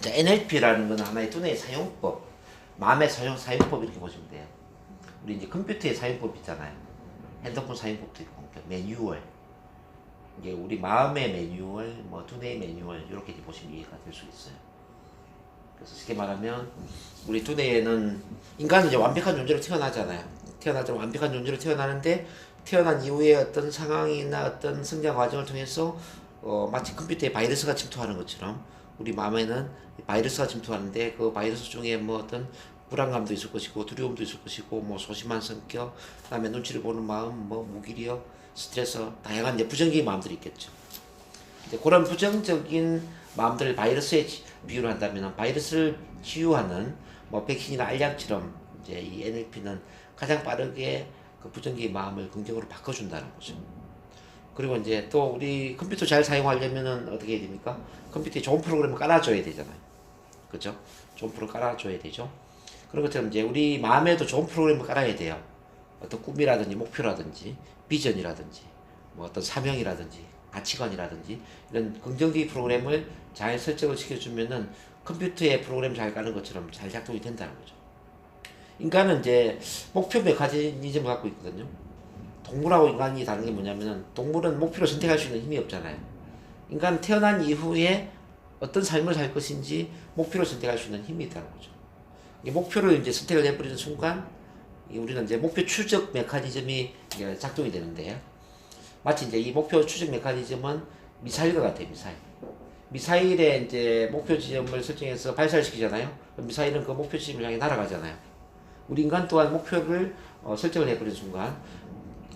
자, NLP라는 건 하나의 두뇌의 사용법, 마음의 사용법 이렇게 보시면 돼요. 우리 이제 컴퓨터의 사용법 있잖아요. 핸드폰 사용법도 있고, 그러니까 매뉴얼. 이게 우리 마음의 매뉴얼, 뭐 두뇌의 매뉴얼 이렇게 보시면 이해가 될 수 있어요. 그래서 쉽게 말하면 우리 두뇌에는 인간은 이제 완벽한 존재로 태어나잖아요. 태어나자면 완벽한 존재로 태어나는데 태어난 이후에 어떤 상황이나 어떤 성장 과정을 통해서 마치 컴퓨터에 바이러스가 침투하는 것처럼 우리 마음에는 바이러스가 침투하는데 그 바이러스 중에 뭐 어떤 불안감도 있을 것이고 두려움도 있을 것이고 뭐 소심한 성격, 그다음에 눈치를 보는 마음, 뭐 무기력, 스트레스, 다양한 이제 부정적인 마음들이 있겠죠. 이제 그런 부정적인 마음들을 바이러스에 비유를 한다면 바이러스를 치유하는 뭐 백신이나 알약처럼 이제 이 NLP는 가장 빠르게 그 부정적인 마음을 긍정으로 바꿔준다는 거죠. 그리고 이제 또 우리 컴퓨터 잘 사용하려면은 어떻게 해야 됩니까? 컴퓨터에 좋은 프로그램을 깔아줘야 되잖아요. 그죠? 좋은 프로그램 깔아줘야 되죠. 그런 것처럼 이제 우리 마음에도 좋은 프로그램을 깔아야 돼요. 어떤 꿈이라든지 목표라든지 비전이라든지 뭐 어떤 사명이라든지 가치관이라든지 이런 긍정적인 프로그램을 잘 설정을 시켜주면은 컴퓨터에 프로그램 잘 까는 것처럼 잘 작동이 된다는 거죠. 인간은 이제 목표 메커니즘을 갖고 있거든요. 동물하고 인간이 다른 게 뭐냐면은 동물은 목표를 선택할 수 있는 힘이 없잖아요. 인간은 태어난 이후에 어떤 삶을 살 것인지 목표를 선택할 수 있는 힘이 있다는 거죠. 이 목표를 이제 선택을 해버리는 순간 우리는 이제 목표 추적 메커니즘이 작동이 되는데 마치 이제 이 목표 추적 메커니즘은 미사일과 같아요. 미사일의 이제 목표 지점을 설정해서 발사를 시키잖아요. 미사일은 그 목표 지점을 향해 날아가잖아요. 우리 인간 또한 목표를 설정을 해버리는 순간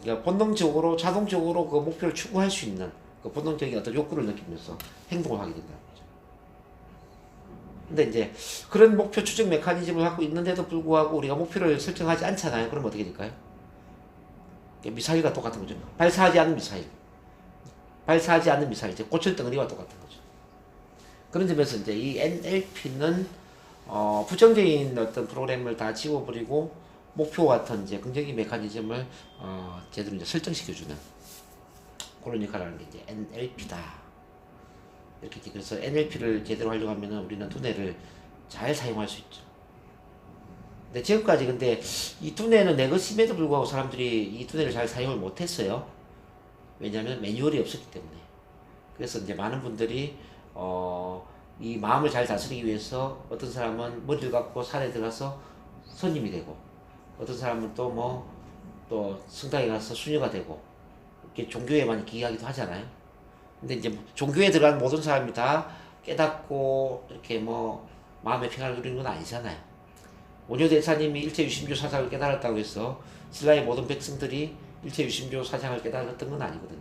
그러니까 본능적으로 자동적으로 그 목표를 추구할 수 있는 그 본능적인 어떤 욕구를 느끼면서 행동을 하게 된다는 거죠. 근데 이제 그런 목표 추적 메커니즘을 갖고 있는데도 불구하고 우리가 목표를 설정하지 않잖아요. 그럼 어떻게 될까요? 미사일과 똑같은 거죠. 발사하지 않는 미사일, 이제 고철 덩어리와 똑같은 거죠. 그런 점에서 이제 이 NLP는 부정적인 어떤 프로그램을 다 지워버리고 목표와 같은 이제 긍정적인 메커니즘을 제대로 이제 설정시켜주는 그런 역할을 하는 게 이제 NLP다. 이렇게 그래서 NLP를 제대로 활용하면 우리는 두뇌를 잘 사용할 수 있죠. 근데 지금까지 근데 이 두뇌는 내 것임에도 불구하고 사람들이 이 두뇌를 잘 사용을 못했어요. 왜냐하면 매뉴얼이 없었기 때문에. 그래서 이제 많은 분들이 이 마음을 잘 다스리기 위해서 어떤 사람은 머리를 갖고 산에 들어가서 선임이 되고 어떤 사람은 또 성당에 가서 수녀가 되고 이렇게 종교에 많이 기여하기도 하잖아요. 근데 이제 종교에 들어간 모든 사람이 다 깨닫고 이렇게 뭐 마음의 평안을 누리는 건 아니잖아요. 원효대사님이 일체유심조 사상을 깨달았다고 해서 신라의 모든 백성들이 일체유심조 사상을 깨달았던 건 아니거든요.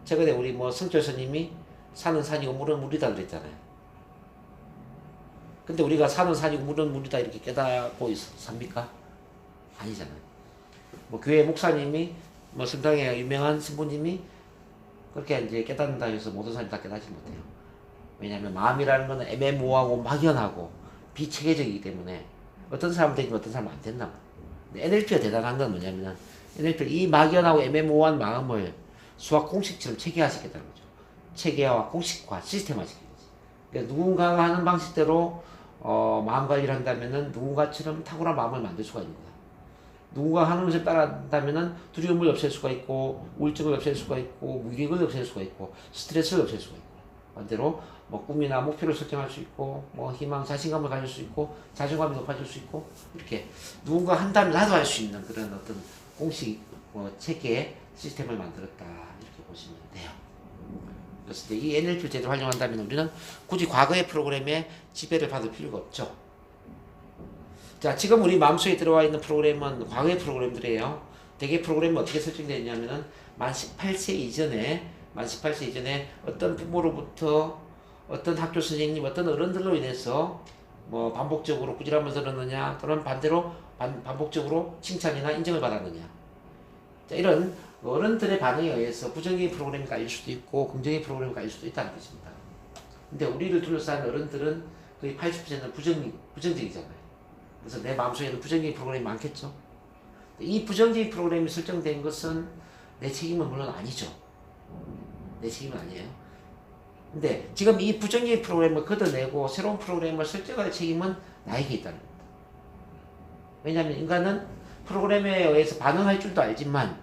최근에 우리 뭐 성철 스님이 산은 산이고 물은 물이다 그랬잖아요. 근데 우리가 산은 산이고 물은 물이다 이렇게 깨닫고 삽니까? 아니잖아요. 뭐 교회 목사님이 뭐 성당에 유명한 신부님이 그렇게 이제 깨닫는다 해서 모든 사람이 다 깨닫지 못해요. 왜냐하면 마음이라는 것은 애매모호하고 막연하고 비체계적이기 때문에 어떤 사람 되지만 어떤 사람은 안 된다. 근데 NLP가 대단한 건 뭐냐면 NLP가 이 막연하고 애매모호한 마음을 수학 공식처럼 체계화시켰다는 거죠. 체계화, 공식화, 시스템화시키는 거지. 그러니까 누군가가 하는 방식대로 마음 관리를 한다면은 누군가처럼 탁월한 마음을 만들 수가 있는 거야. 누군가 하는 것을 따라한다면은 두려움을 없앨 수가 있고 우울증을 없앨 수가 있고 무기력을 없앨 수가 있고 스트레스를 없앨 수가 있고 반대로 뭐 꿈이나 목표를 설정할 수 있고 뭐 희망, 자신감을 가질 수 있고 자존감이 높아질 수 있고 이렇게 누군가 한다면 나도 할 수 있는 그런 어떤 공식 체계 시스템을 만들었다 이렇게 보시면 돼요. 그래서 이제 이 NLP를 제대로 활용한다면 우리는 굳이 과거의 프로그램에 지배를 받을 필요가 없죠. 자, 지금 우리 마음속에 들어와 있는 프로그램은 과거의 프로그램들이에요. 대개 프로그램은 어떻게 설정되어 있냐면은 만 18세 이전에 어떤 부모로부터 어떤 학교 선생님, 어떤 어른들로 인해서 뭐 반복적으로 꾸지람을 들었느냐 또는 반대로 반복적으로 칭찬이나 인정을 받았느냐. 자, 이런 어른들의 반응에 의해서 부정적인 프로그램이 깔릴 수도 있고 긍정적인 프로그램이 깔릴 수도 있다는 것입니다. 근데 우리를 둘러싼 어른들은 거의 80%는 부정적이잖아요. 그래서 내 마음속에는 부정적인 프로그램이 많겠죠. 이 부정적인 프로그램이 설정된 것은 내 책임은 물론 아니죠. 내 책임은 아니에요. 근데 지금 이 부정적인 프로그램을 걷어내고 새로운 프로그램을 설정할 책임은 나에게 있다는 겁니다. 왜냐하면 인간은 프로그램에 의해서 반응할 줄도 알지만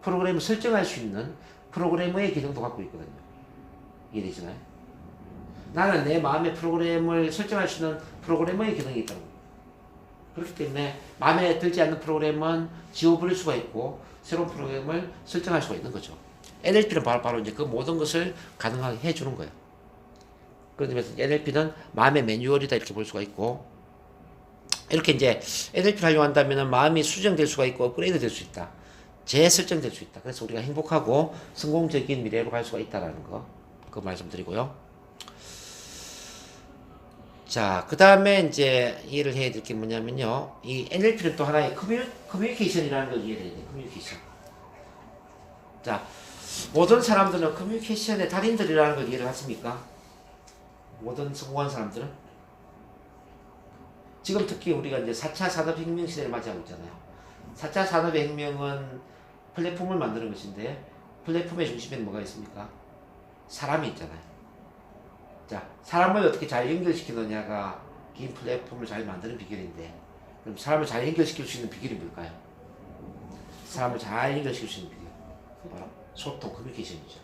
프로그램을 설정할 수 있는 프로그래머의 기능도 갖고 있거든요. 이해되시나요? 나는 내 마음의 프로그램을 설정할 수 있는 프로그래머의 기능이 있다는 겁니다. 그렇기 때문에 마음에 들지 않는 프로그램은 지워버릴 수가 있고 새로운 프로그램을 설정할 수가 있는 거죠. NLP는 바로 이제 그 모든 것을 가능하게 해주는 거예요. 그런 점에서 NLP는 마음의 매뉴얼이다 이렇게 볼 수가 있고, 이렇게 이제 NLP를 활용한다면 마음이 수정될 수가 있고 업그레이드 될 수 있다. 재설정될 수 있다. 그래서 우리가 행복하고 성공적인 미래로 갈 수가 있다는 거, 그 말씀드리고요. 자, 그 다음에 이제 이해를 해야 될 게 뭐냐면요. 이 NLP는 또 하나의 커뮤니케이션이라는 걸 이해해야 돼요. 커뮤니케이션. 자, 모든 사람들은 커뮤니케이션의 달인들이라는 걸 이해를 하십니까? 모든 성공한 사람들은? 지금 특히 우리가 이제 4차 산업혁명 시대를 맞이하고 있잖아요. 4차 산업혁명은 플랫폼을 만드는 것인데, 플랫폼의 중심에는 뭐가 있습니까? 사람이 있잖아요. 자, 사람을 어떻게 잘 연결시키느냐가 긴 플랫폼을 잘 만드는 비결인데, 그럼 사람을 잘 연결시킬 수 있는 비결이 뭘까요? 사람을 잘 연결시킬 수 있는 비결. 바로 소통, 커뮤니케이션이죠.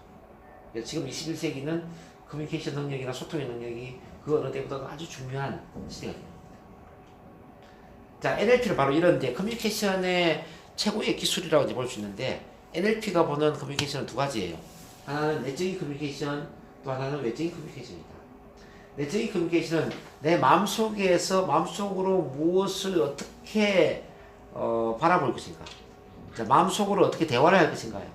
그래서 지금 21세기는 커뮤니케이션 능력이나 소통의 능력이 그 어느 때보다도 아주 중요한 시대가 됩니다. 자, NLP는 바로 이런 이제 커뮤니케이션의 최고의 기술이라고 볼 수 있는데, NLP가 보는 커뮤니케이션은 두 가지예요. 하나는 내적인 커뮤니케이션, 또 하나는 외적인 커뮤니케이션이다. 내적인 커뮤니케이션은 내 마음속으로 무엇을 어떻게 바라볼 것인가. 자, 마음속으로 어떻게 대화를 할 것인가요.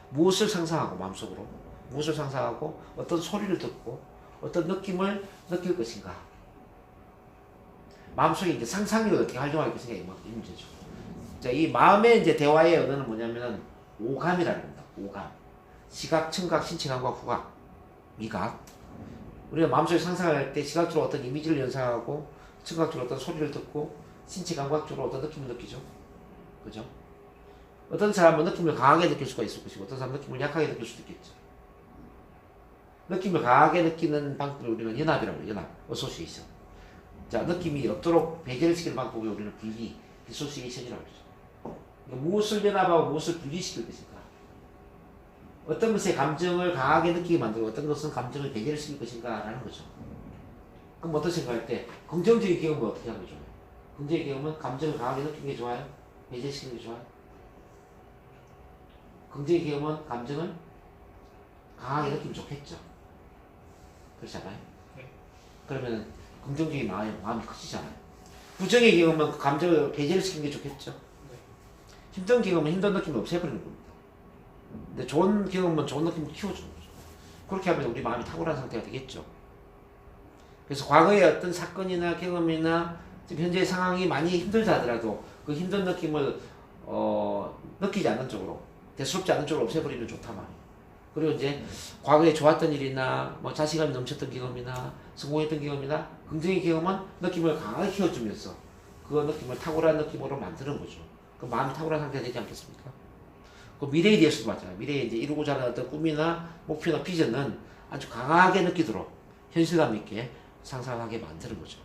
무엇을 상상하고, 마음속으로 무엇을 상상하고 어떤 소리를 듣고 어떤 느낌을 느낄 것인가. 마음속에 이제 상상력을 어떻게 활용할 것인가, 이 문제죠. 자, 이 마음의 이제 대화의 언어는 뭐냐면은 오감이라는 겁니다. 오감. 시각, 청각, 신체 감각, 후각, 미각. 우리가 마음속에 상상할 때 시각적으로 어떤 이미지를 연상하고, 청각적으로 어떤 소리를 듣고, 신체 감각적으로 어떤 느낌을 느끼죠. 그죠? 어떤 사람은 느낌을 강하게 느낄 수가 있을 것이고, 어떤 사람은 느낌을 약하게 느낄 수도 있겠죠. 느낌을 강하게 느끼는 방법을 우리는 연합이라고 해요. 연합, 어소시에이션. 자, 느낌이 없도록 배제를 시키는 방법을 우리는 분리, 디소시에이션이라고 하죠. 그러니까 무엇을 연합하고 무엇을 분리시킬 것인가. 어떤 것의 감정을 강하게 느끼게 만들고 어떤 것은 감정을 배제를 시킬 것인가 라는 거죠. 그럼 어떤 생각할 때 긍정적인 경험은 어떻게 하는 게 좋아요? 긍정적인 경험은 감정을 강하게 느끼는 게 좋아요? 배제시키는 게 좋아요? 긍정적인 경험은 감정을 강하게 느끼면 좋겠죠. 그렇지 않아요? 네. 그러면 긍정적인 마음이 커지잖아요. 부정의 경험은 그 감정을 배제를 시키는 게 좋겠죠. 네. 힘든 경험은 힘든 느낌을 없애버리는 겁니다. 근데 좋은 경험은 좋은 느낌을 키워주는 거죠. 그렇게 하면 우리 마음이 탁월한 상태가 되겠죠. 그래서 과거의 어떤 사건이나 경험이나 지금 현재의 상황이 많이 힘들다 하더라도 그 힘든 느낌을 느끼지 않는 쪽으로, 대수롭지 않은 쪽으로 없애버리면 좋다 말이에요. 그리고 이제 과거에 좋았던 일이나 뭐 자신감이 넘쳤던 경험이나 성공했던 경험이나 긍정의 경험은 느낌을 강하게 키워주면서 그 느낌을 탁월한 느낌으로 만드는 거죠. 그 마음이 탁월한 상태가 되지 않겠습니까? 그 미래에 대해서도 마찬가지예요. 미래에 이제 이루고자 하는 어떤 꿈이나 목표나 비전은 아주 강하게 느끼도록 현실감 있게 상상하게 만드는 거죠.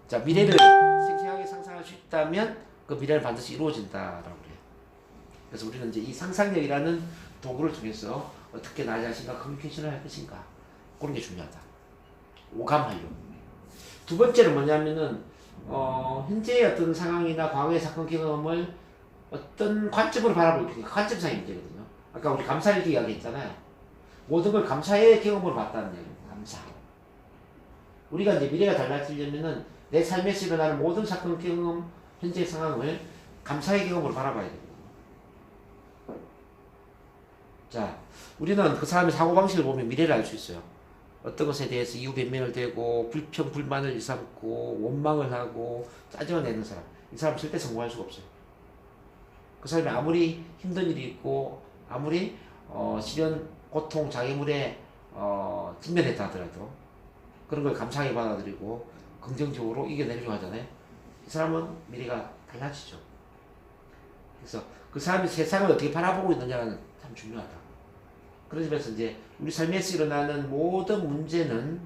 자, 미래를 생생하게 상상할 수 있다면 그 미래는 반드시 이루어진다라고 그래요. 그래서 우리는 이제 이 상상력이라는 도구를 통해서 어떻게 나 자신과 커뮤니케이션을 할 것인가, 그런 게 중요하다. 오감하려고. 두 번째는 뭐냐면은 현재의 어떤 상황이나 과거의 사건 경험을 어떤 관점으로 바라볼 때 관점상의 문제거든요. 아까 우리 감사일기 이야기했잖아요. 모든 걸 감사의 경험으로 봤다는 얘기입니다. 감사. 우리가 이제 미래가 달라지려면은 내 삶에서 일어나는 모든 사건 경험, 현재의 상황을 감사의 경험으로 바라봐야 되거든요. 자, 우리는 그 사람의 사고방식을 보면 미래를 알 수 있어요. 어떤 것에 대해서 이유 변명을 대고 불평, 불만을 일삼고 원망을 하고 짜증을 내는 사람, 이 사람 절대 성공할 수가 없어요. 그 사람이 아무리 힘든 일이 있고 아무리 시련, 고통, 장애물에 직면했다 하더라도 그런 걸 감사하게 받아들이고 긍정적으로 이겨내려고 하잖아요. 이 사람은 미래가 달라지죠. 그래서 그 사람이 세상을 어떻게 바라보고 있느냐는 참 중요하다. 그러면서 이제 우리 삶에서 일어나는 모든 문제는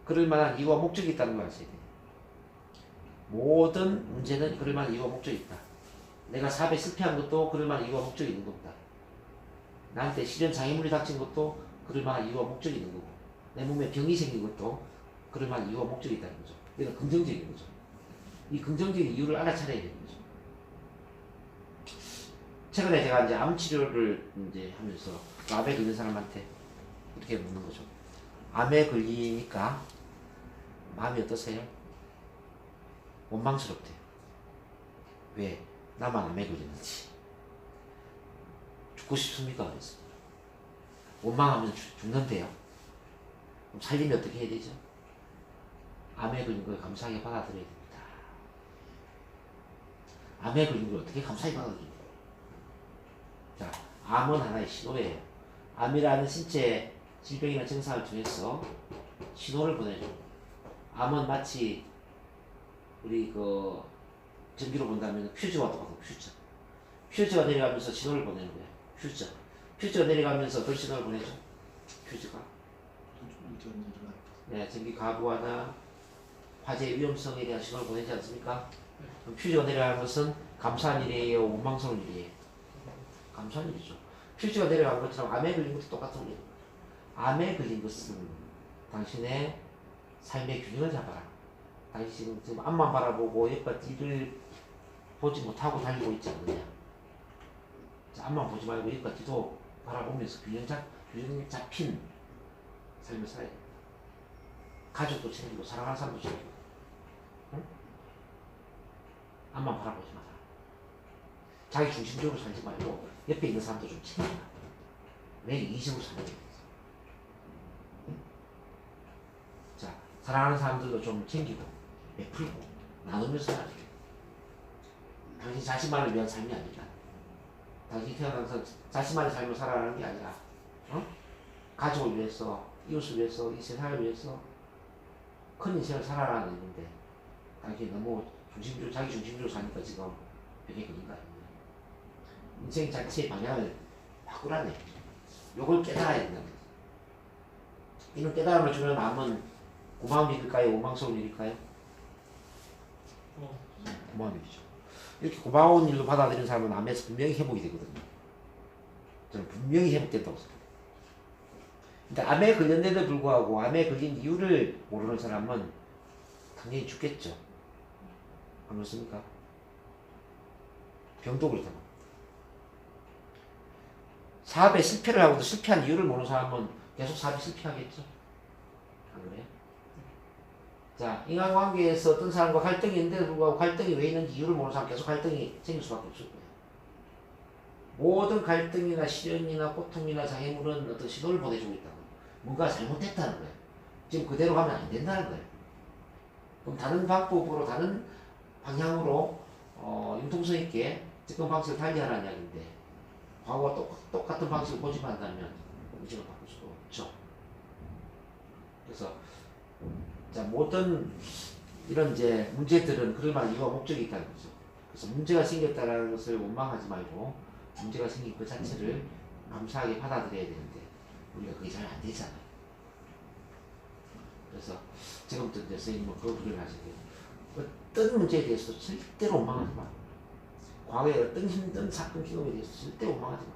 그럴 만한 이유와 목적이 있다는 걸 아셔야 돼요. 모든 문제는 그럴 만한 이유와 목적이 있다. 내가 사업에 실패한 것도 그럴 만한 이유와 목적이 있는 겁니다. 나한테 실현 장애물이 닥친 것도 그럴 만한 이유와 목적이 있는 거고, 내 몸에 병이 생긴 것도 그럴 만한 이유와 목적이 있다는 거죠. 이건 긍정적인 거죠. 이 긍정적인 이유를 알아차려야 되는 거죠. 최근에 제가 이제 암 치료를 이제 하면서 암에 걸린 사람한테 이렇게 묻는 거죠. 암에 걸리니까 마음이 어떠세요? 원망스럽대요. 왜? 나만 암에 걸렸는지. 죽고 싶습니까? 그래서 원망하면 죽는데요. 그럼 살리면 어떻게 해야 되죠? 암에 걸린 걸 감사하게 받아들여야 됩니다. 암에 걸린 걸 어떻게 감사하게 받아들여요? 자, 암은 하나의 신호예요. 암이라는 신체 질병이나 증상을 통해서 신호를 보내줘. 암은 마치 우리 그 전기로 본다면 퓨즈와 똑같은 퓨즈. 퓨즈가 내려가면서 신호를 보내는 거예요. 퓨즈. 퓨즈가 내려가면서 어떤 신호를 보내죠? 퓨즈가. 네, 전기 가부하나 화재 위험성에 대한 신호를 보내지 않습니까? 그럼 퓨즈가 내려가는 것은 감사한 일이에요, 원망스러운 일이에요? 감사한 일이죠. 퓨즈가 내려간 것처럼 암에 걸린 것도 똑같은 거예요. 암에 걸린 것은 당신의 삶의 균형을 잡아라. 당신 지금 앞만 바라보고 옆과 뒤를 보지 못하고 달리고 있지 않느냐. 자, 앞만 보지 말고 옆과 뒤도 바라보면서 균형 잡힌 삶을 살아야 돼. 가족도 챙기고 사랑하는 사람도 챙기고. 응? 앞만 바라보지 마라. 자기 중심적으로 살지 말고 옆에 있는 사람도 좀 챙겨라. 매일 이식으로 사는 거예요. 자, 사랑하는 사람들도 좀 챙기고 베풀고 나누면서 살아야 돼요. 당신 자신만을 위한 삶이 아니다. 당신이 태어나서 자신만의 삶을 살아가는 게 아니라 가족을 위해서, 이웃을 위해서, 이 세상을 위해서 큰 인생을 살아가는 있는데 당신이 너무 자기 중심적으로 사니까 지금 병에 걸린 거 아닙니까? 인생 자체의 방향을 바꾸라네. 요걸 깨달아야 된다는 거지. 이런 깨달음을 주면 암은 고마운 일일까요? 원망스러운 일일까요? 고마운 일이죠. 이렇게 고마운 일로 받아들이는 사람은 암에서 분명히 회복이 되거든요. 저는 분명히 회복된다고 생각해요. 근데 암에 걸렸는데도 불구하고 암에 걸린 이유를 모르는 사람은 당연히 죽겠죠. 안 그렇습니까? 병도 그렇다고. 사업에 실패를 하고도 실패한 이유를 모르는 사람은 계속 사업에 실패하겠죠. 안 그래요? 자, 인간관계에서 어떤 사람과 갈등이 있는데도 불구하고 갈등이 왜 있는지 이유를 모르는 사람 계속 갈등이 생길 수밖에 없을 거예요. 모든 갈등이나 시련이나 고통이나 장애물은 어떤 신호를 보내주고 있다고. 뭔가 잘못됐다는 거예요. 지금 그대로 가면 안 된다는 거예요. 그럼 다른 방법으로, 다른 방향으로 융통성 있게 접근 방식을 달리하라는 이야기인데 과거와 똑같은 방식을 고집한다면 인생을 바꿀 수가 없죠. 그래서 자, 모든 이런 이제 문제들은 그럴 만한 이유와 목적이 있다는 거죠. 그래서 문제가 생겼다는 것을 원망하지 말고 문제가 생긴 그 자체를 감사하게 받아들여야 되는데 우리가 그게 잘 안 되잖아요. 그래서 지금부터 이제 선생님은 그 부분을 하셔야 돼요. 어떤 문제에 대해서 절대로 원망하지 마. 과거에 어떤 힘든 사건 경험에 대해서 절대 원망하지 마.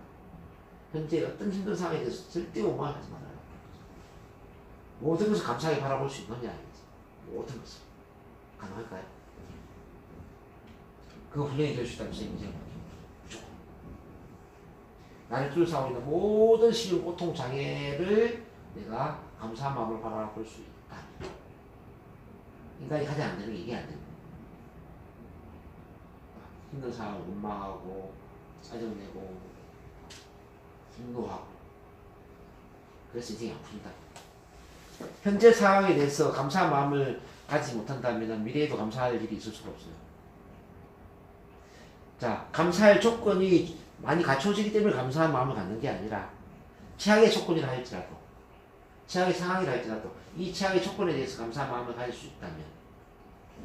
현재 어떤 힘든 상황에 대해서 절대 원망하지 말아요. 모든 것을 감사하게 바라볼 수 있느냐 아니지. 모든 것을. 가능할까요? 그거 훈련이 될 수 있다는 선생님이 무조건. 나를 둘러싸고 있는 모든 시련, 고통, 장애를 내가 감사한 마음을 바라볼 수 있다. 인간이 가장 안 되는 게 이게 안 되는 거예요. 힘든 상황을 원망하고 짜증내고 분노하고 그래서 인생이 안 풀린다. 현재 상황에 대해서 감사한 마음을 가지지 못한다면 미래에도 감사할 일이 있을 수가 없어요. 자, 감사할 조건이 많이 갖춰지기 때문에 감사한 마음을 갖는 게 아니라 최악의 조건이라 할지라도 최악의 상황이라 할지라도 이 최악의 조건에 대해서 감사한 마음을 가질 수 있다면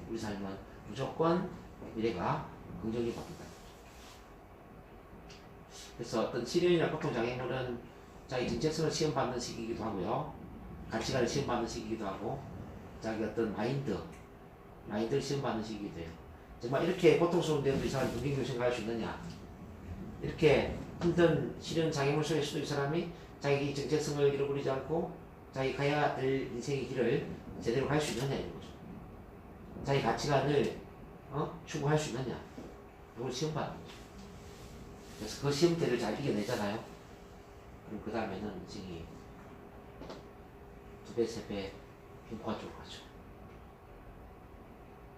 우리 삶은 무조건 미래가 긍정이 바뀐다. 그래서 어떤 치료나 고통 장애물은 자기 정체성을 시험받는 시기이기도 하고요. 가치관을 시험받는 시기이기도 하고 자기 어떤 마인드를 시험받는 시기이기도 해요. 정말 이렇게 고통스러운 데도 이 사람이 긍정적으로 생각할 수 있느냐, 이렇게 힘든 시련 장애물 속에서도 이 사람이 자기 정체성을 잃어버리지 않고 자기 가야 될 인생의 길을 제대로 갈 수 있느냐 이런 거죠. 자기 가치관을 추구할 수 있느냐, 이걸 시험받는 거죠. 그래서 그 시험대를 잘 이겨내잖아요. 그럼 그 다음에는 인생이 2배, 3배 행복한 쪽으로 가죠.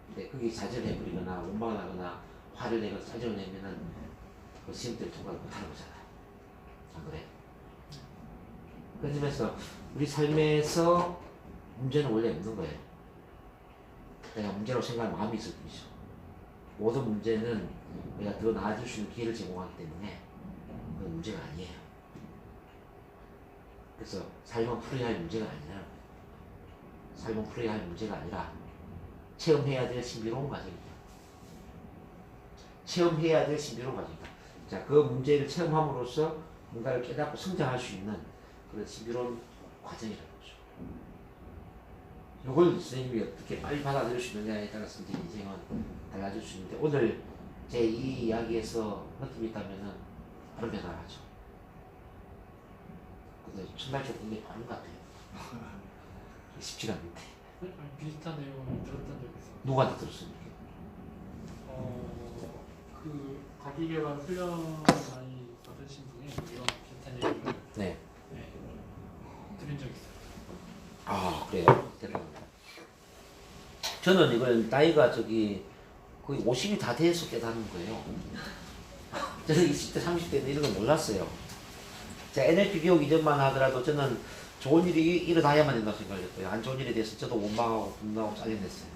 근데 그게 좌절해버리거나 원망하거나 화를 내거나 짜증을 내면은 그 시험대를 통과를 못하는 거잖아요. 안 그래? 그런 점에서 우리 삶에서 문제는 원래 없는 거예요. 내가 문제라고 생각하는 마음이 있을 뿐이죠. 모든 문제는 내가 더 나아질 수 있는 기회를 제공하기 때문에 그건 문제가 아니에요. 그래서 삶은 풀어야 할 문제가 아니라, 삶은 풀어야 할 문제가 아니라 체험해야 될 신비로운 과정입니다. 체험해야 될 신비로운 과정입니다. 자, 그 문제를 체험함으로써 뭔가를 깨닫고 성장할 수 있는 그런 신비로운 과정이라는 거죠. 이걸 선생님이 어떻게 빨리 받아들일 수 있느냐에 따라서 이제 인생은 달라질 수 있는데, 오늘 제 이 이야기에서 느낌이 있다면은 바로 변화를 하죠. 근데 첫날 조건이 바른 것 같아요. 쉽지가 않는데. 아니, 비슷한 내용을 들었던 적이 있어요. 누구한테 들었습니까? 그 자기개발 훈련 많이 받으신 분이 이런 비슷한 얘기를 네. 들은 적이 있어요. 아, 그래요? 대단합니다. 저는 이걸 나이가 거의 50이 다 돼서 깨닫는 거예요. 저는 20대, 30대는 이런 걸 몰랐어요. 제가 NLP 배우기 전만 하더라도 저는 좋은 일이 일어나야만 된다고 생각했고요. 안 좋은 일에 대해서 저도 원망하고 분노하고 짜증냈어요.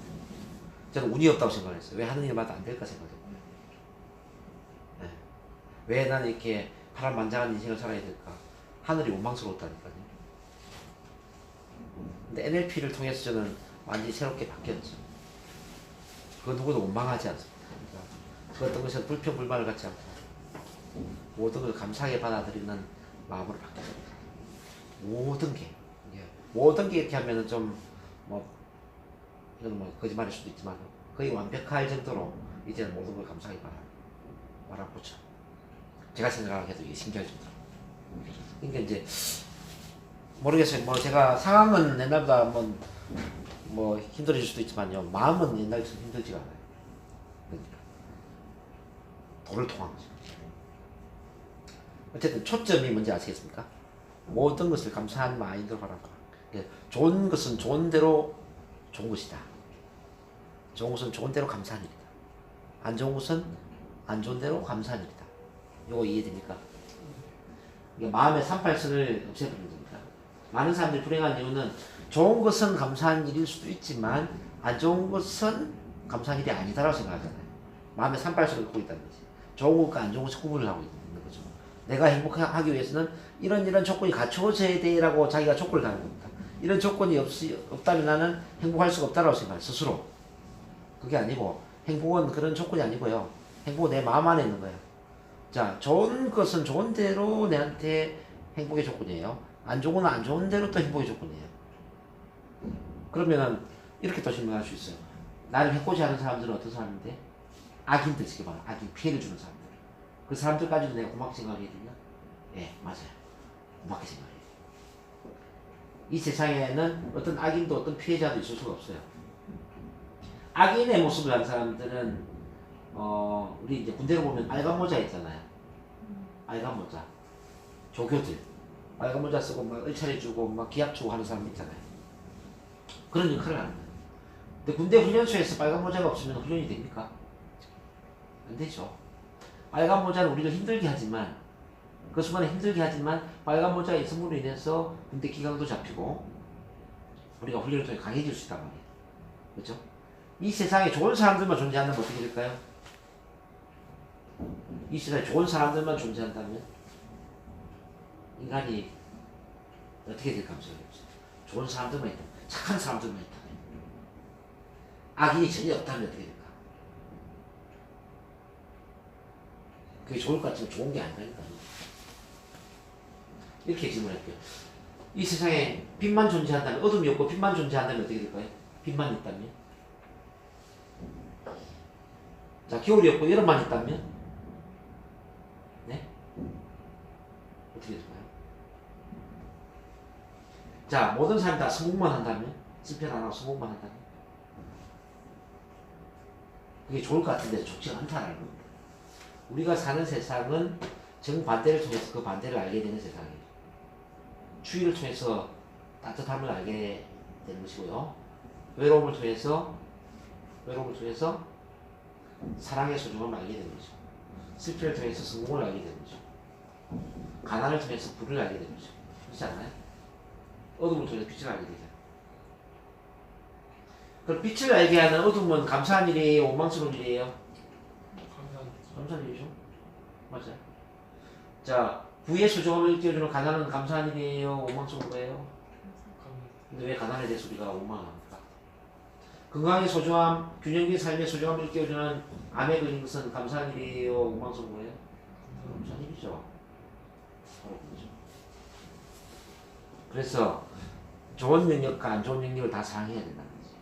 저는 운이 없다고 생각했어요. 왜 하는 일마다 안 될까 생각했고요. 네. 왜 나는 이렇게 파란만장한 인생을 살아야 될까? 하늘이 원망스러웠다니까요. 근데 NLP를 통해서 저는 완전히 새롭게 바뀌었죠. 그 누구도 원망하지 않습니다. 그러니까 그 어떤 것에 불평, 불만을 갖지 않고 모든 걸 감사하게 받아들이는 마음으로 바뀌었습니다. 모든 게 이렇게 하면은 좀 이건 거짓말일 수도 있지만 거의 완벽할 정도로 이제는 모든 걸 감사하게 바라보죠. 제가 생각해도 이게 신기할 정도로. 그러니까 이제 모르겠어요. 제가 상황은 옛날보다 힘들어질 수도 있지만요. 마음은 옛날처럼 힘들지가 않아요. 그러니까 도를 통한 거죠. 어쨌든 초점이 뭔지 아시겠습니까? 모든 것을 감사한 마인드로 바라봐. 좋은 것은 좋은 대로 좋은 것이다. 좋은 것은 좋은 대로 감사한 일이다. 안 좋은 것은 안 좋은 대로 감사한 일이다. 이거 이해됩니까? 마음의 38선을 없애버리는 겁니다. 많은 사람들이 불행한 이유는 좋은 것은 감사한 일일 수도 있지만 안 좋은 것은 감사한 일이 아니다라고 생각하잖아요. 마음의 38선을 갖고 있다는 거지. 좋은 것과 안 좋은 것을 구분을 하고 있는 거죠. 내가 행복하기 위해서는 이런 조건이 갖춰져야 돼라고 자기가 조건을 다는 겁니다. 이런 조건이 없다면 나는 행복할 수가 없다라고 생각해요. 스스로. 그게 아니고 행복은 그런 조건이 아니고요. 행복은 내 마음 안에 있는 거예요. 자, 좋은 것은 좋은 대로 내한테 행복의 조건이에요. 안 좋은 건 안 좋은 대로 또 행복의 조건이에요. 그러면은 이렇게 또 질문할 수 있어요. 나를 해코지 하는 사람들은 어떤 사람인데? 악인들, 지금 말하는 악인, 피해를 주는 사람들. 그 사람들까지도 내가 고맙게 생각해야 되냐? 예, 맞아요. 고맙게 생각해요. 이 세상에는 어떤 악인도 어떤 피해자도 있을 수가 없어요. 악인의 모습을 하는 사람들은 우리 이제 군대로 보면 빨간 모자 있잖아요. 빨간 모자. 조교들. 빨간 모자 쓰고 막 을차려주고 막 기합 주고 하는 사람 있잖아요. 그런 역할을 하는 거예요. 근데 군대 훈련소에서 빨간 모자가 없으면 훈련이 됩니까? 안 되죠. 빨간 모자는 우리를 힘들게 하지만, 그 순간에 힘들게 하지만 빨간 모자의 있음으로 인해서 군대 기강도 잡히고 우리가 훈련을 통해 강해질 수 있단 말이에요. 그렇죠? 이 세상에 좋은 사람들만 존재한다면 어떻게 될까요? 이 세상에 좋은 사람들만 존재한다면 인간이 어떻게 될 가능성이 없어요. 좋은 사람들만 있다. 착한 사람들만 있다. 악인이 전혀 없다면 어떻게 될까? 그게 좋을 것 같지만 좋은 게 아니라니까요. 이렇게 질문할게요. 이 세상에 빛만 존재한다면, 어둠이 없고 빛만 존재한다면 어떻게 될까요? 빛만 있다면? 자, 겨울이 없고 여름만 있다면? 네? 어떻게 될까요? 자, 모든 사람이 다 성공만 한다면? 실패 안 하고 성공만 한다면? 그게 좋을 것 같은데 좋지 않다라는 겁니다. 우리가 사는 세상은 정반대를 통해서 그 반대를 알게 되는 세상이에요. 추위를 통해서 따뜻함을 알게 되는 것이고요. 외로움을 통해서 사랑의 소중함을 알게 되는 거죠. 실패를 통해서 성공을 알게 되는 거죠. 가난을 통해서 부를 알게 되는 거죠. 그렇지 않나요? 어둠을 통해서 빛을 알게 되잖아요. 그럼 빛을 알게 하는 어둠은 감사한 일이에요? 원망스러운 일이에요? 감사한 일이죠. 맞아요. 자, 부의 소중함을 일깨워주는 가난은 감사한 일이에요? 원망스러운 거예요? 근데 왜 가난에 대해서 우리가 원망합니까? 건강의 소중함, 균형적인 삶의 소중함을 일깨워주는 암에 걸린 것은 감사한 일이에요? 원망스러운 거예요? 감사한 일이죠. 바로 그거죠. 그래서 좋은 능력과 안 좋은 능력을 다 사랑해야 된다는 거지.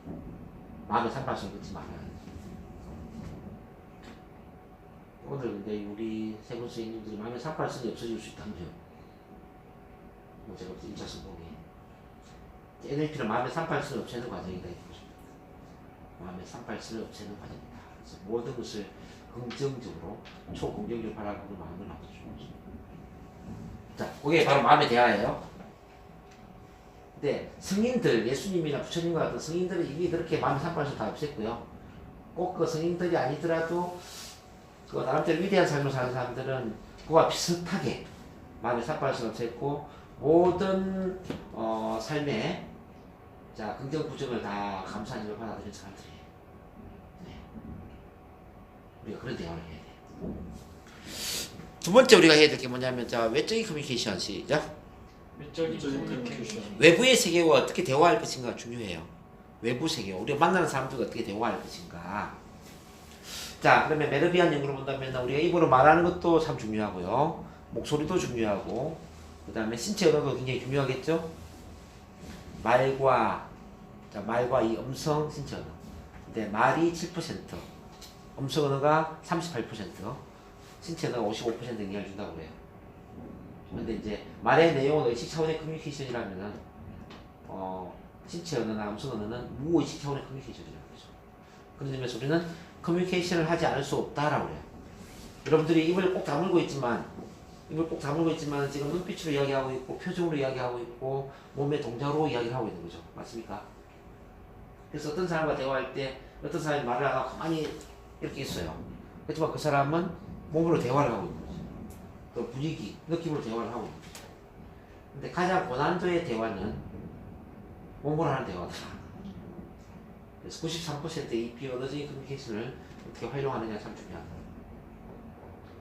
마음에 산발성 긋지 말아야 돼. 오늘 이제 우리 세 분 선생님들이 마음에 산발성이 없어질 수 있다면 뭐 제가 1차 성공에 NLP는 마음의 산발성을 없애는 과정이다 이거죠. 마음의 산발성을 없애는 과정이다. 그래서 모든 것을 긍정적으로 초긍정적으로 바라보는 마음을 만들어주는 거죠. 자, 그게 바로 마음의 대화예요. 근데 성인들, 예수님이나 부처님과 같은 성인들은 이미 그렇게 마음의 산발성을 다 없앴고요. 꼭 그 성인들이 아니더라도 그 나름대로 위대한 삶을 사는 사람들은 그와 비슷하게 마음의 산발성을 없앴고 모든 삶에 자 긍정 부정을 다 감사한 일을 받아들이는 사람들이에요. 네. 우리가 그런 대화를 해야 돼요. 두 번째 우리가 해야 될 게 뭐냐면 자 외적인 커뮤니케이션 시작. 외적인 커뮤니케이션. 외부의 세계와 어떻게 대화할 것인가 중요해요. 외부 세계, 우리가 만나는 사람들과 어떻게 대화할 것인가. 자, 그러면 메르비안 연구를 본다면 우리가 입으로 말하는 것도 참 중요하고요. 목소리도 중요하고, 그 다음에 신체 언어도 굉장히 중요하겠죠? 말과 이 음성 신체 언어. 근데 말이 7%, 음성 언어가 38%, 신체 언어가 55% 영향을 준다고 그래요. 근데 이제 말의 내용은 의식 차원의 커뮤니케이션이라면은 신체 언어나 음성 언어는 무의식 차원의 커뮤니케이션이라는 거죠. 그런 점에서 우리는 커뮤니케이션을 하지 않을 수 없다라고 그래요. 여러분들이 입을 꼭 다물고 있지만 지금 눈빛으로 이야기하고 있고 표정으로 이야기하고 있고 몸의 동작으로 이야기를 하고 있는 거죠. 맞습니까? 그래서 어떤 사람과 대화할 때 어떤 사람이 말을 하다가 가만히 이렇게 있어요. 그렇지만 그 사람은 몸으로 대화를 하고 있는 거죠. 또 분위기, 느낌으로 대화를 하고 있는 거죠. 근데 가장 고난도의 대화는 몸으로 하는 대화다. 그래서 93%의 이 비언어적인 커뮤니케이션을 어떻게 활용하느냐 참 중요하다.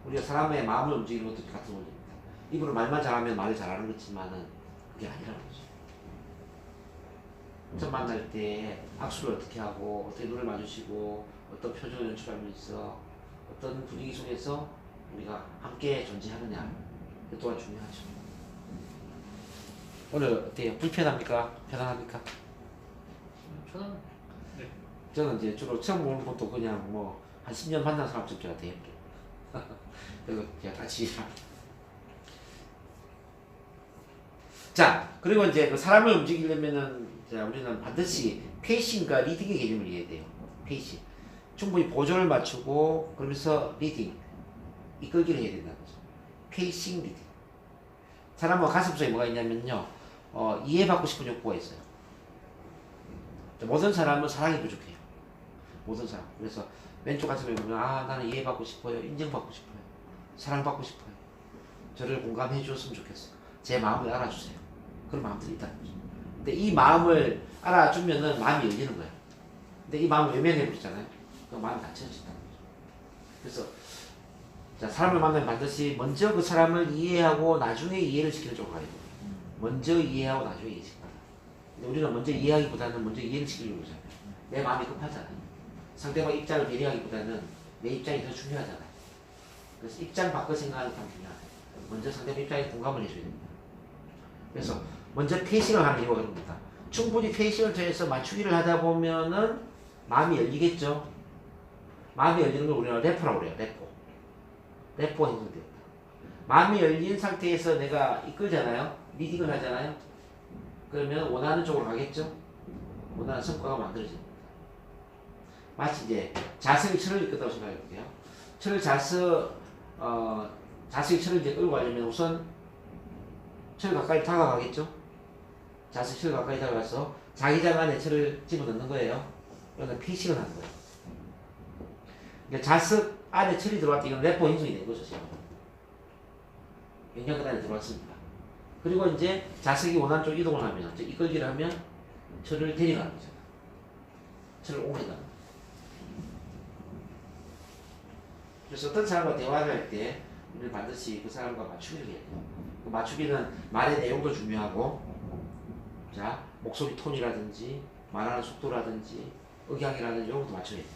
우리가 사람의 마음을 움직이는 것도 같은 원리입니다. 입으로 말만 잘하면 말을 잘하는 거지만은 그게 아니라는 거죠. 처음 만날 때 악수를 어떻게 하고 어떻게 눈을 마주치고 어떤 표정을 연출하면서 어떤 분위기 속에서 우리가 함께 존재하느냐 그 또한 중요하죠. 오늘 어때요? 불편합니까? 편안합니까? 편한. 네. 저는 이제 주로 처음 보는 것도 그냥 뭐 한 10년 만난 사람쯤 제가 돼요. 그래서 그냥 같이 자 그리고 이제 그 사람을 움직이려면은 자 우리는 반드시 페이싱과 리딩의 개념을 이해해야 돼요. 페이싱 충분히 보조를 맞추고 그러면서 리딩 이끌기를 해야 된다는 거죠. 페이싱 리딩 사람은 가슴속에 뭐가 있냐면요 이해받고 싶은 욕구가 있어요. 모든 사람은 사랑이 부족해요. 모든 사람. 그래서 왼쪽 가슴에 보면 나는 이해받고 싶어요. 인정받고 싶어요. 사랑받고 싶어요. 저를 공감해 주었으면 좋겠어요. 제 마음을 알아주세요. 그런 마음들이 있다는 거죠. 근데 이 마음을 알아주면은 마음이 열리는 거예요. 근데 이 마음을 외면해버리잖아요. 그럼 마음이 닫혀진다는 거죠. 그래서 자, 사람을 만나면 반드시 먼저 그 사람을 이해하고 나중에 이해를 시키는 쪽으로 가야 돼요. 먼저 이해하고 나중에 이해시킨다. 근데 우리는 먼저 이해하기보다는 먼저 이해를 시키려고 그러잖아요. 내 마음이 급하잖아요. 상대방 입장을 배려하기보다는 내 입장이 더 중요하잖아요. 그래서 입장 바꿔 생각하는 게 참 중요하다. 먼저 상대방 입장에 공감을 해줘야 됩니다. 그래서 먼저 페이싱을 하는 이유가 그럽니다. 충분히 페이싱을 통해서 맞추기를 하다 보면은 마음이 열리겠죠. 마음이 열리는 걸 우리는 레포라고 그래요. 레포 형성되었다. 마음이 열린 상태에서 내가 이끌잖아요. 리딩을 하잖아요. 그러면 원하는 쪽으로 가겠죠. 원하는 성과가 만들어집니다. 마치 이제 자석이 철을 이끌다고 생각해 볼게요. 자석이 철을 이제 끌고 가려면 우선 철 가까이 다가가겠죠. 자석이 철 가까이 다가가서 자기장 안에 철을 집어넣는 거예요. 그러니까 피싱을 하는 거예요. 그러니까 자석 안에 철이 들어왔다. 이건 레포 형성이 된 거죠. 지금. 영양권 안에 들어왔습니다. 그리고 이제 자석이 원하는 쪽 이동을 하면, 이끌기를 하면 철을 데려가는 거죠. 철을 옮겨가는 거죠. 그래서 어떤 사람과 대화를 할 때 우리는 반드시 그 사람과 맞추기를 해야 돼요. 그 맞추기는 말의 내용도 중요하고, 자 목소리 톤이라든지 말하는 속도라든지 억양이라든지 이런 것도 맞춰야 돼요.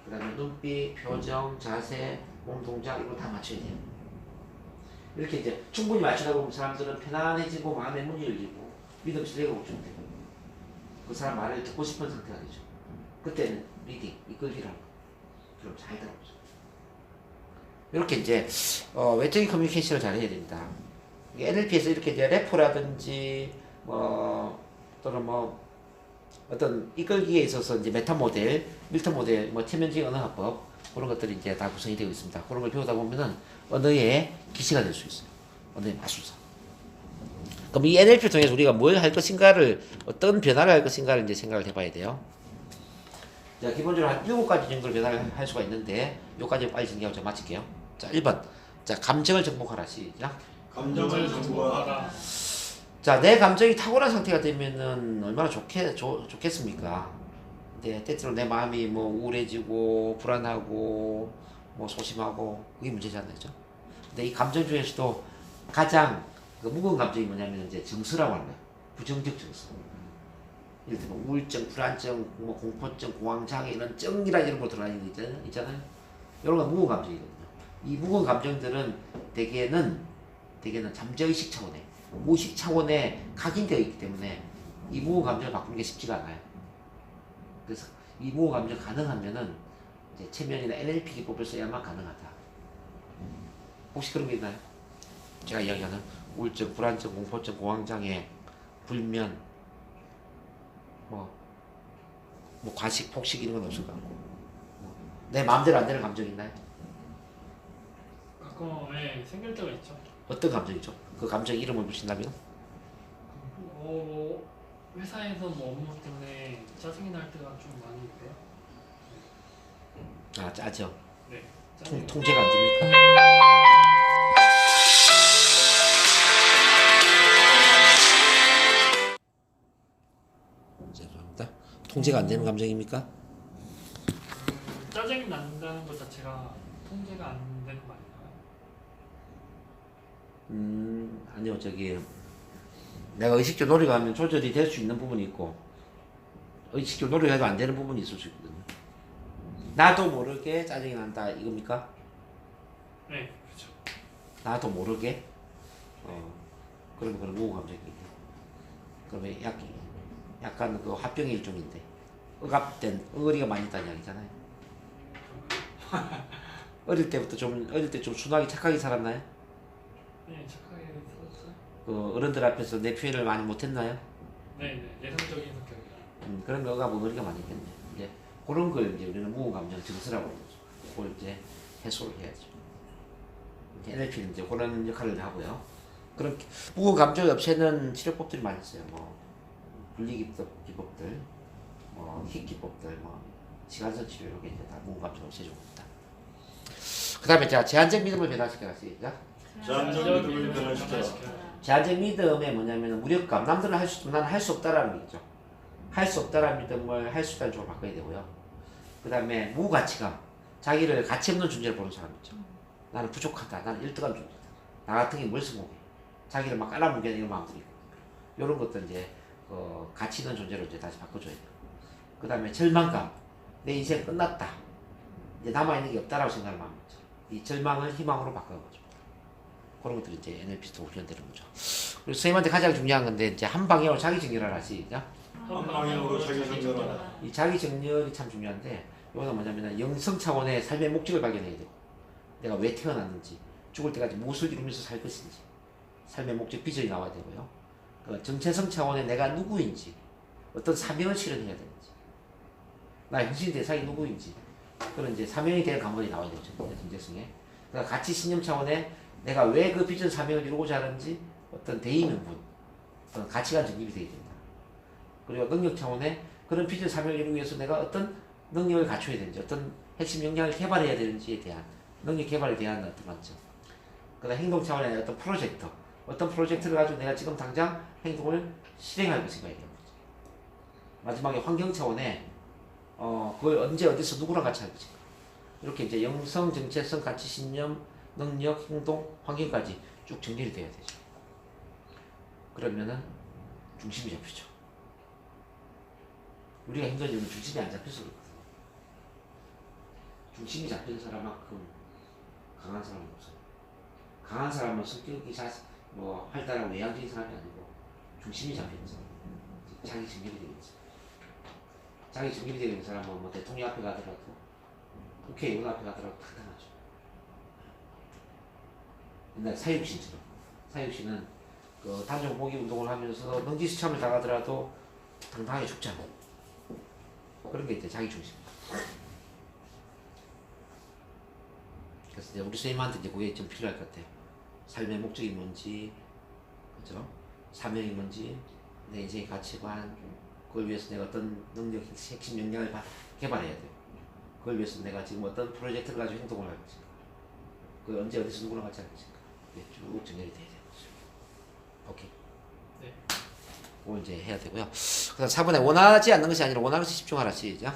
그 다음에 눈빛, 표정, 자세, 몸 동작 이런 거 다 맞춰야 돼요. 이렇게 이제 충분히 맞추다 보면 사람들은 편안해지고 마음의 문이 열리고 믿음직하게 오시면 돼요. 그 사람 말을 듣고 싶은 상태가 되죠. 그때는 리딩, 이끌기를 하고 그럼 잘 들어오죠. 이렇게 이제 외적인 커뮤니케이션을 잘 해야 됩니다. NLP에서 이렇게 이제 레포라든지 또는 어떤 이끌기에 있어서 이제 메타 모델, 밀턴 모델, 체면적인 언어화법 그런 것들이 이제 다 구성이 되어 있습니다. 그런 걸 배우다 보면은 언어의 기시가 될 수 있어요. 언어의 마술사. 그럼 이 NLP를 통해서 우리가 뭘 할 것인가를 어떤 변화를 할 것인가를 이제 생각을 해봐야 돼요. 자, 기본적으로 한 7가지 정도로 변화를 할 수가 있는데 요까지 빨리 정리하고 제가 마칠게요. 자, 1번. 자, 감정을 정복하라. 시작. 감정을 정복하라. 자, 내 감정이 탁월한 상태가 되면은 얼마나 좋겠습니까? 네, 때때로 내 마음이 우울해지고 불안하고 소심하고 그게 문제잖아요, 그죠? 근데 이 감정 중에서도 가장 무거운 감정이 뭐냐면 이제 정서라고 하는 거예요. 부정적 정서. 예를 들면 우울증, 불안증, 공포증, 공황장애 이런 이런 거 들어가는 거 있잖아요. 이런 건 무거운 감정이거든요. 이 무거운 감정들은 대개는 잠재의식 차원에 무의식 차원에 각인되어 있기 때문에 이 무거운 감정을 바꾸는 게 쉽지가 않아요. 그래서 이 무거운 감정 가능하면은 이제 체면이나 NLP 기법을 써야만 가능하다. 혹시 그런 게 있나요? 제가 이야기하는 우울증, 불안증, 공포증, 공황장애, 불면, 과식, 폭식 이런 건 없을 것 같고 내 마음대로 안 되는 감정 있나요? 가끔 생길 때가 있죠. 어떤 감정이죠? 그 감정 이름을 붙인다면? 회사에서 업무 때문에 짜증이 날 때가 좀 많이 있고요. 아, 짜죠. 네. 통제가 안 됩니까? 죄송합니다. 통제가 안 되는 감정입니까? 짜증이 난다는 것 자체가 통제가 안 되는 거 아닌가요? 아니요, 내가 의식적으로 노력하면 조절이 될 수 있는 부분이 있고 의식적으로 노력해도 안 되는 부분이 있을 수 있거든요. 나도 모르게 짜증이 난다 이겁니까? 네, 그렇죠. 나도 모르게? 그러면 그런 무거운 감정이에요. 그러면 약간 그 화병의 일종인데 억압된 응어리가 많이 있다는 이야기잖아요. 어릴 때 좀 순하게 착하게 살았나요? 네, 착하게 살았어요. 그 어른들 앞에서 내 표현을 많이 못했나요? 네, 내성적인 성격이라. 그런 거가 응어리가 많이 있겠네. 이제 그런 걸 이제 우리는 무거운 감정 증서라고 하는 거죠. 그걸 이제 해소를 해야죠. NLP는 이제 그런 역할을 하고요. 그런 무거운 감정 없애는 치료법들이 많이 있어요. 분리기법들, 킥기법들, 시간선 치료 이런 게 이제 다 무거운 감정 없애주고 있다. 그 다음에 제한적 믿음을 변화시켜라. 시작. 제한적 믿음을 변화시켜라. 제한적 믿음에 뭐냐면 무력감, 남들은 할 수 있지만 나는 할 수 없다라는 게 있죠. 할 수 없다라는 믿음을 할 수 있다는 쪽으로 바꿔야 되고요. 그 다음에 무가치감, 자기를 가치 없는 존재로 보는 사람 있죠. 나는 부족하다, 나는 1등한 존재다, 나 같은 게 뭘 성공해, 자기를 막 깔아뭉개는 이런 마음들이 있고, 이런 것들 이제 가치 있는 존재로 이제 다시 바꿔줘야 돼요. 그 다음에 절망감, 내 인생 끝났다, 이제 남아있는 게 없다라고 생각하는 마음 있죠. 이 절망을 희망으로 바꿔보죠. 그런 것들이 이제 NLP도 훈련되는 거죠. 그리고 선생님한테 가장 중요한 건데 이제 한 방향으로 자기 정렬을 하시. 그죠? 한 방향으로 자기 정렬하라. 이 자기 정렬이 참 중요한데 이거는 뭐냐면 영성 차원의 삶의 목적을 발견해야 되고 내가 왜 태어났는지 죽을 때까지 무엇을 이루면서 살 것인지 삶의 목적 비전이 나와야 되고요. 그 정체성 차원의 내가 누구인지 어떤 사명을 실현해야 되는지 나의核心 대상이 누구인지 그런 이제 사명에 대한 관문이 나와야 되죠. 정체성에. 그러니까 가치 신념 차원의 내가 왜 그 비전 사명을 이루고자 하는지 어떤 대의명분 어떤 가치관 정립이 되어야 된다. 그리고 능력 차원의 그런 비전 사명을 이루기 위해서 내가 어떤 능력을 갖춰야 되는지 어떤 핵심 역량을 개발해야 되는지에 대한 능력 개발에 대한 어떤 관점. 그다음 행동 차원의 어떤 프로젝트 어떤 프로젝트를 가지고 내가 지금 당장 행동을 실행할 것인가에 대한 거죠. 마지막에 환경 차원의 그걸 언제 어디서 누구랑 같이 할 것인가. 이렇게 이제 영성, 정체성, 가치, 신념, 능력, 행동, 환경까지 쭉 정렬이 돼야 되죠. 그러면은 중심이 잡히죠. 우리가 힘든 이유는 중심이 안 잡혀서 그렇거든요. 중심이 잡힌 사람만큼 강한 사람은 없어요. 강한 사람은 성격이 활달하고 외향적인 사람이 아니고 중심이 잡힌 사람, 자기 정렬이 되어 있어요. 자기 정렬이 되어 있는 사람은 뭐 대통령 앞에 가더라도 국회의원 앞에 가더라도 당당하죠. 옛날 사육신은 그 단종 포기 운동을 하면서 능지수참을 당하더라도 당당하게 죽잖아요. 그런 게 이제 자기 중심입니다. 그래서 이제 우리 선생님한테 이제 그게 좀 필요할 것 같아요. 삶의 목적이 뭔지, 그죠? 사명이 뭔지, 내 인생의 가치관, 그걸 위해서 내가 어떤 능력, 핵심 역량을 개발해야 돼요. 그걸 위해서 내가 지금 어떤 프로젝트를 가지고 행동을 할 것인가, 그 언제 어디서 누구랑 같이 할 것인가, 이게 쭉 정렬이 돼야 되는 거죠. 오케이. 네. 그걸 이제 해야 되고요. 그다음 4번에 원하지 않는 것이 아니라 원하는 것에 집중하라. 시작.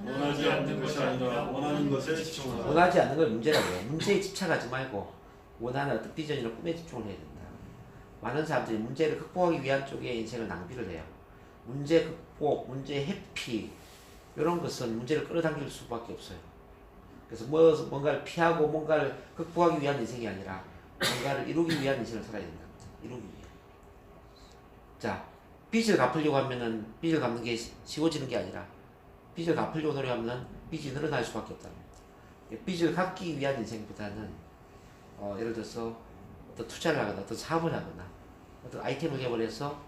원하지 않는 것이 아니라 원하는 것에 집중하라. 원하지 않는 걸 문제라고 해요. 문제에 집착하지 말고 원하는 어떤 비전이나 꿈에 집중을 해야 된다. 많은 사람들이 문제를 극복하기 위한 쪽에 인생을 낭비를 해요. 문제 극복, 문제 회피 이런 것은 문제를 끌어당길 수밖에 없어요. 그래서 뭔가를 피하고 뭔가를 극복하기 위한 인생이 아니라 뭔가를 이루기 위한 인생을 살아야 된다. 이루기 위해. 자, 빚을 갚으려고 하면은 빚을 갚는 게 쉬워지는 게 아니라 빚을 갚으려고 노력하면 빚이 늘어날 수밖에 없다는 겁니다. 빚을 갚기 위한 인생보다는 예를 들어서 어떤 투자를 하거나 어떤 사업을 하거나 어떤 아이템을 개발해서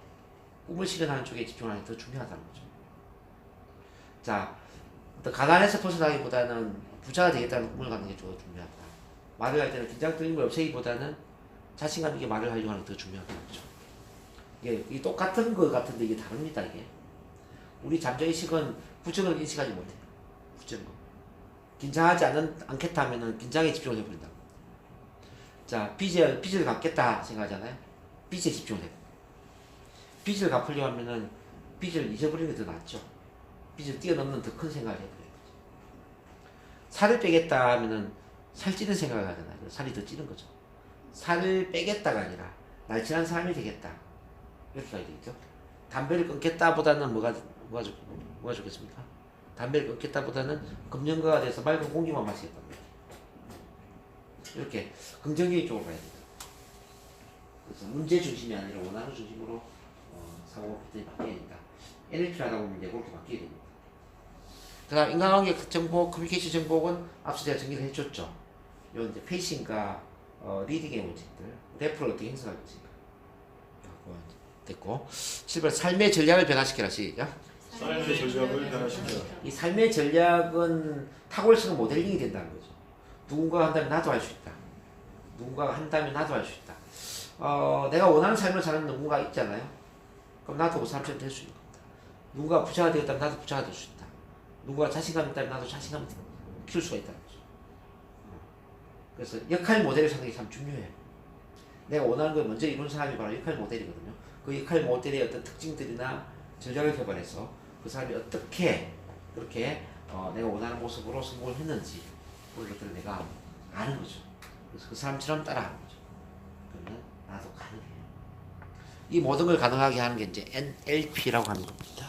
꿈을 실현하는 쪽에 집중하는 게 더 중요하다는 거죠. 자, 어떤 가난에서 벗어나기보다는 부자가 되겠다는 꿈을 갖는 게 더 중요하다. 말을 할 때는 긴장 떨림을 없애기보다는 자신감 있게 말을 하려고 하는 게 더 중요하다는 거죠. 이게 똑같은 것 같은데 이게 다릅니다. 이게 우리 잠재의식은 부정을 인식하지 못해요. 부정을. 긴장하지 않겠다 하면은 긴장에 집중을 해버린다. 자, 빚을 갚겠다 생각하잖아요. 빚에 집중을 해요. 빚을 갚으려고 하면은 빚을 잊어버리는 게 더 낫죠. 빚을 뛰어넘는 더 큰 생각을 해버려요. 살을 빼겠다 하면은 살찌는 생각을 하잖아요. 살이 더 찌는 거죠. 살을 빼겠다가 아니라 날씬한 사람이 되겠다. 이렇게 가야 되겠죠. 담배를 끊겠다 보다는 뭐가 좋겠습니까? 담배를 끊겠다 보다는 금연가가 돼서 맑은 공기만 마시겠다. 이렇게 긍정적인 쪽으로 가야 됩니다. 그래서 문제 중심이 아니라 원하는 중심으로 사고 패턴이 바뀌어야 된다. NLP를 하다 보면 이제 그렇게 바뀌게 됩니다. 그 다음 인간관계 정보, 커뮤니케이션 정보는 앞서 제가 정리를 해줬죠. 요 이제 페이싱과 리딩의 원칙들, 래퍼를 어떻게 행사할 것인가. 됐고 7번 삶의 전략을 변화시켜라. 시작. 삶의 전략을 변화시켜라. 이 삶의 전략은 탁월성은 모델링이 된다는 거죠. 누군가가 한다면 나도 할 수 있다. 누군가가 한다면 나도 할 수 있다. 내가 원하는 삶을 사는 누군가 있잖아요. 그럼 나도 그 사람처럼 될 수 있는 겁니다. 누군가 부자가 되었다면 나도 부자가 될 수 있다. 누군가 자신감 있다면 나도 자신감을 키울 수가 있다는 거죠. 그래서 역할 모델을 찾는 게 참 중요해요. 내가 원하는 걸 먼저 이룬 사람이 바로 역할 모델이거든요. 그 역할 모델의 어떤 특징들이나 전략을 개발해서 그 사람이 어떻게 그렇게 내가 원하는 모습으로 성공을 했는지 그런 것들을 내가 아는 거죠. 그래서 그 사람처럼 따라하는 거죠. 그러면 나도 가능해요. 이 모든 걸 가능하게 하는 게 이제 NLP라고 하는 겁니다.